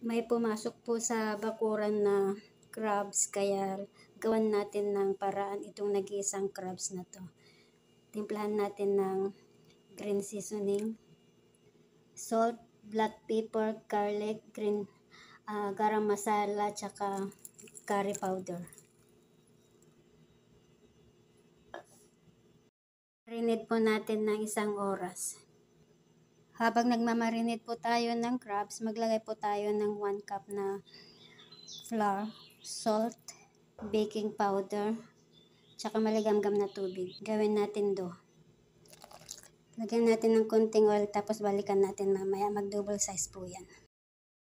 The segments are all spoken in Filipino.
May pumasok po sa bakuran na crabs, kaya gawan natin ng paraan itong nag-iisang crabs na to. Timplahan natin ng green seasoning, salt, black pepper, garlic, garam masala, tsaka curry powder. Marinate po natin ng 1 oras. Habang nagmamarinate po tayo ng crabs, maglagay po tayo ng 1 cup na flour, salt, baking powder, tsaka maligamgam na tubig. Gawin natin dough. Lagyan natin ng konting oil, tapos balikan natin mamaya. Mag-double size po yan.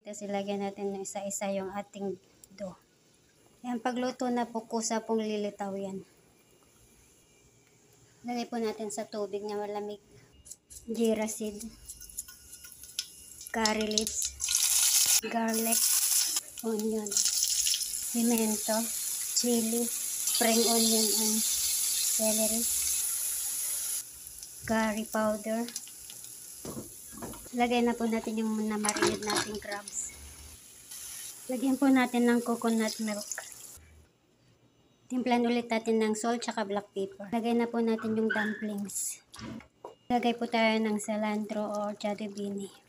Tapos ilagyan natin yung isa-isa yung ating dough. Yan, pagluto na po, kusa pong lilitaw yan. Lagay po natin sa tubig na malamig. Jeera seed, curry leaves, garlic, onion, pimento, chili, spring onion and celery, curry powder. Lagay na po natin yung na-marinate nating crabs. Lagyan po natin ng coconut milk. Timplan ulit natin ng salt tsaka black pepper. Lagay na po natin yung dumplings. Lagay po tayo ng cilantro o jadobini.